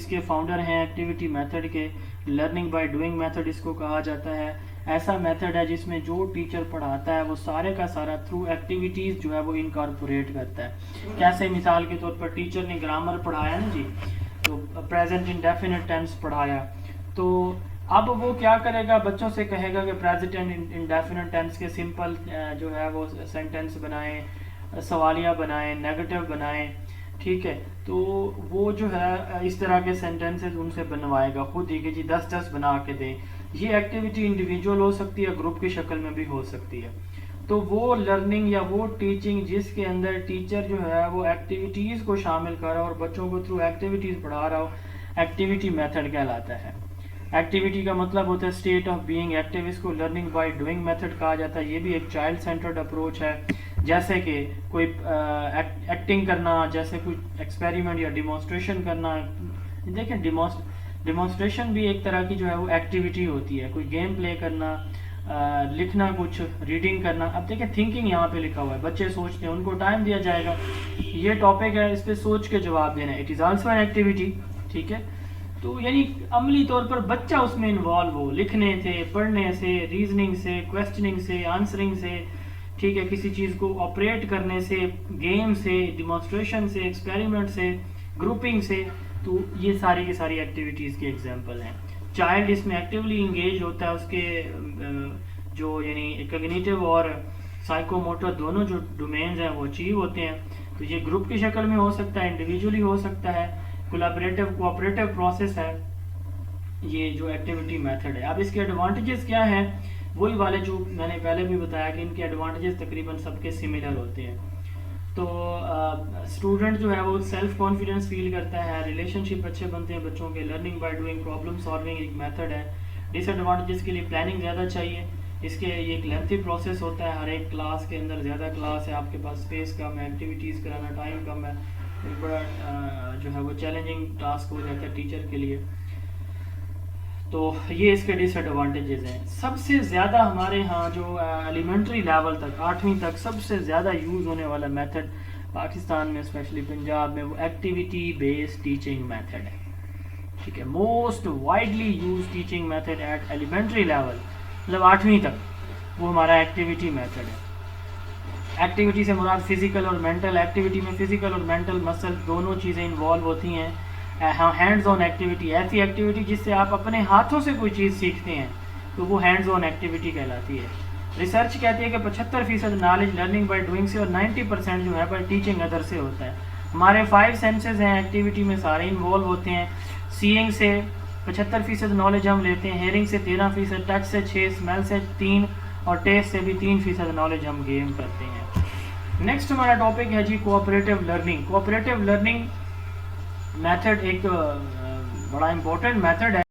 کے فاؤنڈر ہیں activity method کے. لرننگ بائی ڈوئنگ میتھڈ اس کو کہا جاتا ہے. ایسا میتھڈ ہے جس میں جو ٹیچر پڑھاتا ہے وہ سارے کا سارا تھرو ایکٹیویٹیز جو ہے وہ انکارپوریٹ کرتا ہے. کیسے؟ مثال کے طور پر ٹیچر نے گرامر پڑھایا نا جی, تو پریزنٹ انڈیفینٹ ٹینس پڑھایا, تو اب وہ کیا کرے گا, بچوں سے کہے گا کہ پریزنٹ انڈیفینٹ ٹینس کے سمپل جو ہے وہ سینٹینس بنائیں, سوالیہ بنائیں, نیگیٹو بنائیں, ٹھیک ہے. تو وہ جو ہے اس طرح کے سینٹینسز ان سے بنوائے گا خود ہی کہ جی 10 بنا کے دیں. یہ ایکٹیویٹی انڈیویجول ہو سکتی ہے, گروپ کی شکل میں بھی ہو سکتی ہے. تو وہ لرننگ یا وہ ٹیچنگ جس کے اندر ٹیچر جو ہے وہ ایکٹیویٹیز کو شامل کر رہا ہو اور بچوں کو تھرو ایکٹیویٹیز پڑھا رہا ہو, ایکٹیویٹی میتھڈ کہلاتا ہے. ایکٹیویٹی کا مطلب ہوتا ہے اسٹیٹ آف بینگ ایکٹیو, اس کو لرننگ بائی ڈوئنگ میتھڈ کہا جاتا ہے. یہ بھی ایک چائلڈ سینٹرڈ اپروچ ہے, جیسے کہ کوئی ایکٹنگ کرنا, جیسے کوئی ایکسپیریمنٹ یا ڈیمونسٹریشن کرنا. دیکھیں ڈیمونسٹریشن بھی ایک طرح کی جو ہے وہ ایکٹیویٹی ہوتی ہے, کوئی گیم پلے کرنا, لکھنا, کچھ ریڈنگ کرنا. اب دیکھیں تھنکنگ یہاں پہ لکھا ہوا ہے, بچے سوچتے ہیں, ان کو ٹائم دیا جائے گا, یہ ٹاپک ہے, اس پہ سوچ کے جواب دینا ہے. It is also an activity, ٹھیک ہے. تو یعنی عملی طور پر بچہ اس میں انوالو ہو, لکھنے سے, پڑھنے سے, ریزننگ سے, کویسچننگ سے, آنسرنگ سے, ٹھیک ہے, کسی چیز کو آپریٹ کرنے سے, گیم سے, ڈیمونسٹریشن سے, ایکسپیریمنٹ سے, گروپنگ سے. تو یہ ساری کی ساری ایکٹیویٹیز کی ایگزامپل ہیں. چائلڈ اس میں ایکٹیولی انگیج ہوتا ہے, اس کے جو یعنی کگنیٹو اور سائیکو موٹر دونوں جو ڈومینز ہیں وہ اچیو ہوتے ہیں. تو یہ گروپ کی شکل میں ہو سکتا ہے, انڈیویجولی ہو سکتا ہے, کولیبریٹو کوآپریٹو پروسیس ہے یہ جو ایکٹیویٹی میتھڈ ہے. اب اس کے ایڈوانٹیجز کیا ہیں, وہی والے جو میں نے پہلے بھی بتایا کہ ان کے ایڈوانٹیجز تقریباً سب کے سملر ہوتے ہیں. تو اسٹوڈنٹ جو ہے وہ سیلف کانفیڈنس فیل کرتا ہے, ریلیشن شپ اچھے بنتے ہیں بچوں کے. Learning by doing, problem solving ایک میتھڈ ہے. ڈس ایڈوانٹیجز کے لیے پلاننگ زیادہ چاہیے, اس کے یہ ایک لینتھی پروسیس ہوتا ہے, ہر ایک کلاس کے اندر زیادہ کلاس ہے, آپ کے پاس اسپیس کم ہے, ایکٹیویٹیز کرانا ٹائم کم ہے, ایک بڑا جو ہے وہ چیلنجنگ ٹاسک ہو جاتا ہے ٹیچر کے لیے. تو یہ اس کے ڈس ایڈوانٹیجز ہیں. سب سے زیادہ ہمارے ہاں جو ایلیمنٹری لیول تک 8ویں تک سب سے زیادہ یوز ہونے والا میتھڈ پاکستان میں اسپیشلی پنجاب میں وہ ایکٹیویٹی بیسڈ ٹیچنگ میتھڈ ہے, ٹھیک ہے. Most widely use teaching method at elementary level, مطلب 8ویں تک, وہ ہمارا ایکٹیویٹی میتھڈ ہے. ایکٹیویٹی سے مراد فزیکل اور مینٹل. ایکٹیویٹی میں فزیکل اور مینٹل مسل دونوں چیزیں انوالو ہوتی ہیں. ہینڈز آن ایکٹیویٹی, ایسی ایکٹیویٹی جس سے آپ اپنے ہاتھوں سے کوئی چیز سیکھتے ہیں, تو وہ ہینڈز آن ایکٹیویٹی کہلاتی ہے. ریسرچ کہتی ہے کہ 75% نالج لرننگ بائی ڈوئنگ سے اور 90% جو ہے بائی ٹیچنگ ادر سے ہوتا ہے. ہمارے 5 سینسز ہیں ایکٹیویٹی میں, سارے انوالو ہوتے ہیں. سینگ سے 75% نالج ہم لیتے ہیں, ہیئرنگ سے 13%, ٹچ سے 6%, اسمیل سے 3%, اور ٹیسٹ سے بھی 3% نالج ہم گین کرتے ہیں. نیکسٹ ہمارا ٹاپک ہے جی cooperative learning. Cooperative learning method ایک بڑا امپورٹنٹ میتھڈ ہے.